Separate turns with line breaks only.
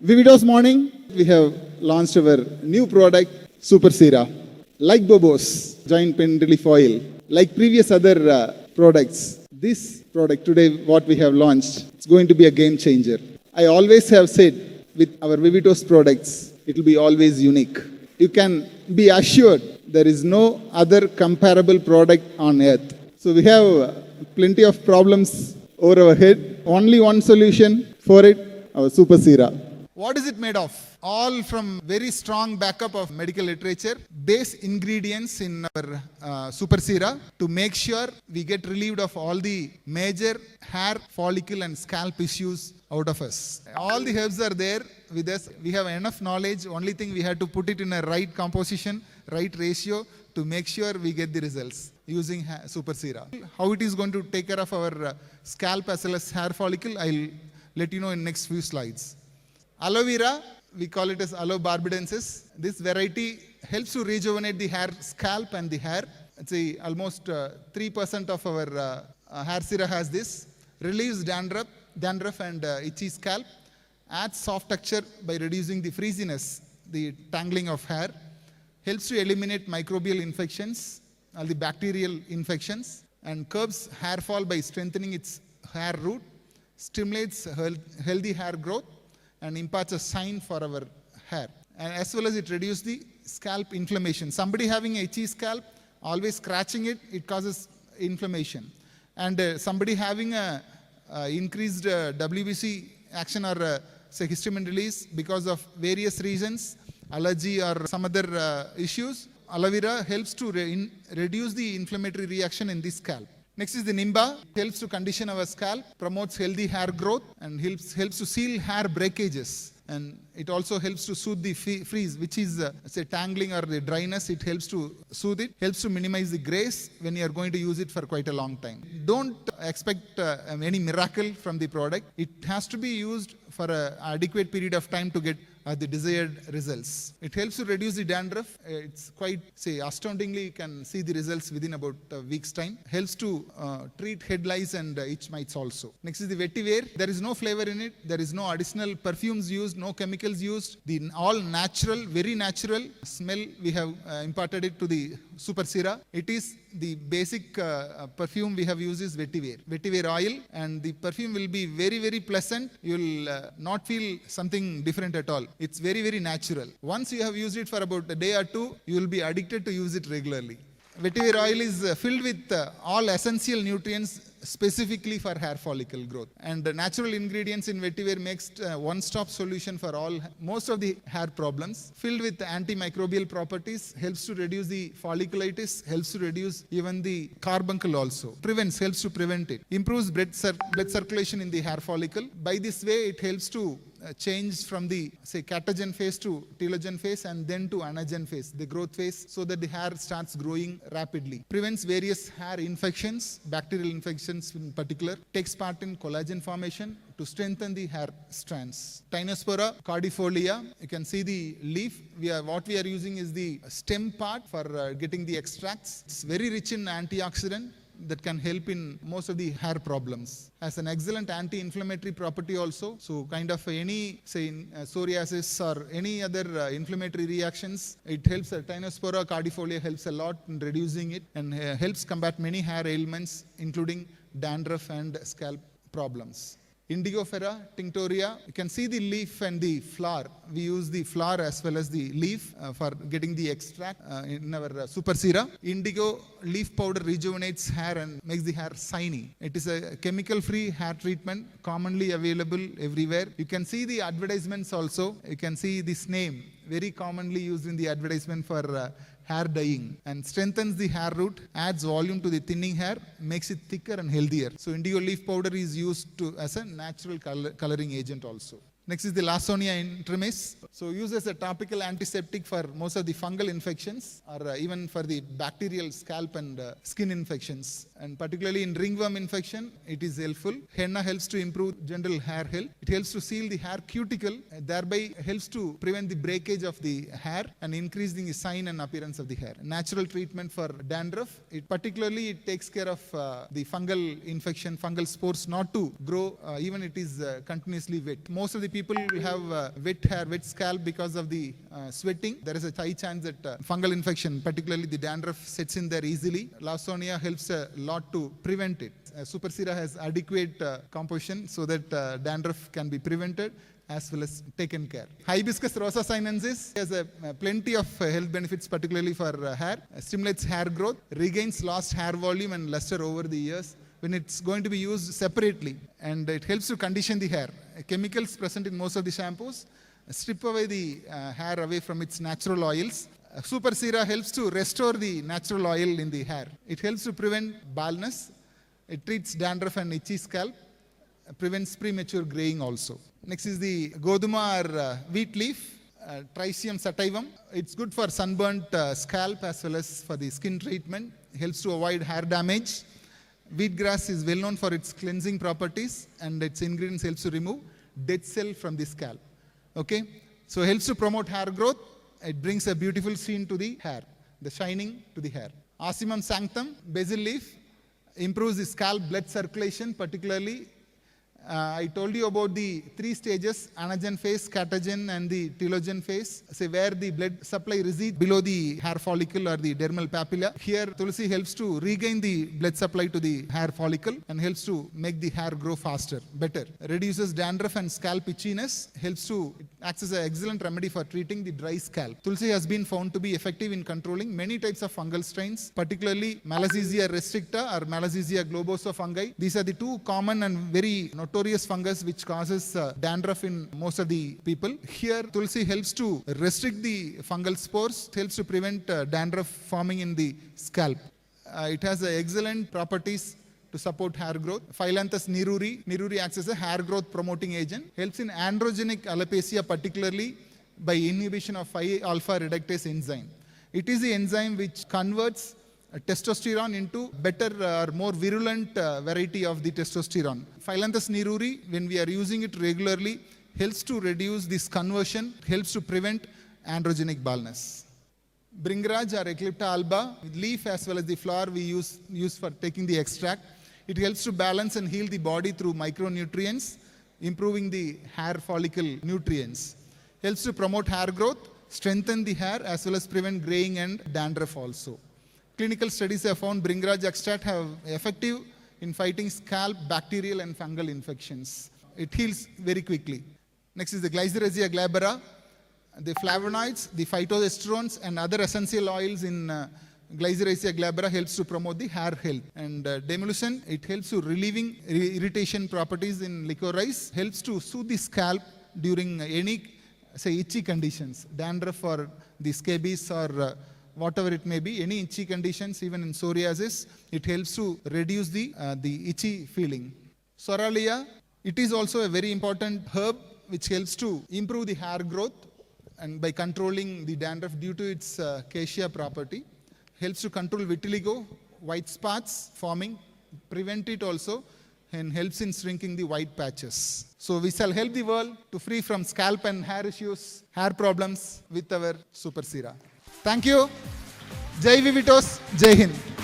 Vividos morning, we have launched our new product, Super Sera. Like Bobos, giant pen relief oil, like previous other products, this product today, what we have launched, it's going to be a game changer. I always have said with our Vividos products, it will be always unique. You can be assured there is no other comparable product on earth. So we have plenty of problems over our head. Only one solution for it, our Super Sera. What is it made of? All from very strong backup of medical literature, base ingredients in our Super Sera to make sure we get relieved of all the major hair, follicle and scalp issues out of us. All the herbs are there with us. We have enough knowledge. Only thing we have to put it in a right composition, right ratio to make sure we get the results using Super Sera. How it is going to take care of our scalp as well as hair follicle, I'll let you know in next few slides. Aloe vera, we call it as Aloe barbadensis. This variety helps to rejuvenate the hair, scalp and the hair. It's almost 3% of our hair sera has this. Relieves dandruff and itchy scalp. Adds soft texture by reducing the frizziness, the tangling of hair. Helps to eliminate microbial infections, all the bacterial infections. And curbs hair fall by strengthening its hair root. Stimulates healthy hair growth and imparts a shine for our hair. And as well as it reduces the scalp inflammation. Somebody having itchy scalp, always scratching it, it causes inflammation. And somebody having a increased WBC action or say histamine release because of various reasons, allergy or some other issues, aloe vera helps to reduce the inflammatory reaction in the scalp. Next is the Nimba. It helps to condition our scalp, promotes healthy hair growth, and helps to seal hair breakages. And it also helps to soothe the frizz, which is say tangling or the dryness. It helps to soothe it, helps to minimize the grace when you are going to use it for quite a long time. Don't expect any miracle from the product. It has to be used for an adequate period of time to get the desired results. It helps to reduce the dandruff. It's quite, say, astoundingly, you can see the results within about a week's time. Helps to treat head lice and itch mites also. Next is the vetiver. There is no flavor in it. There is no additional perfumes used, no chemicals used. The all natural, very natural smell we have imparted it to the Super Sera. It is the basic perfume we have used is vetiver oil, and the perfume will be very, very pleasant. You will not feel something different at all. It's very, very natural. Once you have used it for about a day or two, you will be addicted to use it regularly. Vetiver oil is filled with all essential nutrients specifically for hair follicle growth. And the natural ingredients in vetiver makes one-stop solution for most of the hair problems. Filled with antimicrobial properties, helps to reduce the folliculitis, helps to reduce even the carbuncle also. Helps to prevent it. Improves blood circulation in the hair follicle. By this way, it helps to change from the, say, catagen phase to telogen phase and then to anagen phase, the growth phase, so that the hair starts growing rapidly. Prevents various hair infections, bacterial infections in particular. Takes part in collagen formation to strengthen the hair strands. Tinospora cordifolia, you can see the leaf. What we are using is the stem part for getting the extracts. It's very rich in antioxidant that can help in most of the hair problems. Has an excellent anti-inflammatory property also. So kind of any, say, psoriasis or any other inflammatory reactions, it helps. Tinospora cordifolia helps a lot in reducing it and helps combat many hair ailments, including dandruff and scalp problems. Indigofera tinctoria, you can see the leaf and the flower. We use the flower as well as the leaf for getting the extract in our Super Sera. Indigo leaf powder rejuvenates hair and makes the hair shiny. It is a chemical-free hair treatment, commonly available everywhere. You can see the advertisements also. You can see this name, very commonly used in the advertisement for hair dyeing, and strengthens the hair root, adds volume to the thinning hair, makes it thicker and healthier. So indigo leaf powder is used as a natural coloring agent also. Next is the Lawsonia intermis. So used as a topical antiseptic for most of the fungal infections or even for the bacterial scalp and skin infections. And particularly in ringworm infection, it is helpful. Henna helps to improve general hair health. It helps to seal the hair cuticle, thereby helps to prevent the breakage of the hair and increasing the shine and appearance of the hair. Natural treatment for dandruff. It takes care of the fungal infection, fungal spores not to grow even it is continuously wet. Most of the people will have wet hair, wet scalp because of the sweating. There is a high chance that fungal infection, particularly the dandruff, sets in there easily. Lawsonia helps a lot to prevent it. Super Sera has adequate composition so that dandruff can be prevented as well as taken care. Hibiscus rosa sinensis has plenty of health benefits, particularly for hair. Stimulates hair growth, regains lost hair volume and luster over the years when it's going to be used separately, and it helps to condition the hair. Chemicals present in most of the shampoos strip away the hair away from its natural oils. Super Sera helps to restore the natural oil in the hair. It helps to prevent baldness. It treats dandruff and itchy scalp, prevents premature graying also. Next is the Goduma or wheat leaf, Trichium sativum. It's good for sunburnt scalp as well as for the skin treatment. Helps to avoid hair damage. Wheatgrass is well known for its cleansing properties, and its ingredients helps to remove dead cell from the scalp. Okay, so helps to promote hair growth. It brings a beautiful sheen to the hair, the shining to the hair. Ocimum sanctum, basil leaf, improves the scalp blood circulation, particularly. I told you about the 3 stages, anagen phase, catagen and the telogen phase, where the blood supply recedes below the hair follicle or the dermal papilla. Here Tulsi helps to regain the blood supply to the hair follicle and helps to make the hair grow faster, better. Reduces dandruff and scalp itchiness, it acts as an excellent remedy for treating the dry scalp. Tulsi has been found to be effective in controlling many types of fungal strains, particularly Malassezia restricta or Malassezia globosa fungi. These are the 2 common and very notorious fungus which causes dandruff in most of the people. Here Tulsi helps to restrict the fungal spores, helps to prevent dandruff forming in the scalp. It has excellent properties to support hair growth. Phyllanthus niruri. Niruri acts as a hair growth promoting agent. Helps in androgenic alopecia, particularly by inhibition of 5-alpha reductase enzyme. It is the enzyme which converts testosterone into better or more virulent variety of the testosterone. Phyllanthus niruri, when we are using it regularly, helps to reduce this conversion, helps to prevent androgenic baldness. Bringraj or Eclipta alba, leaf as well as the flower we use for taking the extract. It helps to balance and heal the body through micronutrients, improving the hair follicle nutrients. Helps to promote hair growth, strengthen the hair as well as prevent graying and dandruff also. Clinical studies have found Bringraj extract have effective in fighting scalp, bacterial and fungal infections. It heals very quickly. Next is the Glycyrrhizia glabra. The flavonoids, the phytoesterones and other essential oils in Glycyrrhizia glabra helps to promote the hair health. And Demolution, it helps to relieving irritation properties in licorice, helps to soothe the scalp during any itchy conditions, dandruff or the scabies or whatever it may be, any itchy conditions, even in psoriasis, it helps to reduce the itchy feeling. Soralia, it is also a very important herb which helps to improve the hair growth and by controlling the dandruff due to its cassia property. Helps to control vitiligo, white spots forming, prevent it also, and helps in shrinking the white patches. So we shall help the world to free from scalp and hair issues, hair problems with our Super Sera. Thank you. Jai Vivitos, Jai Hind.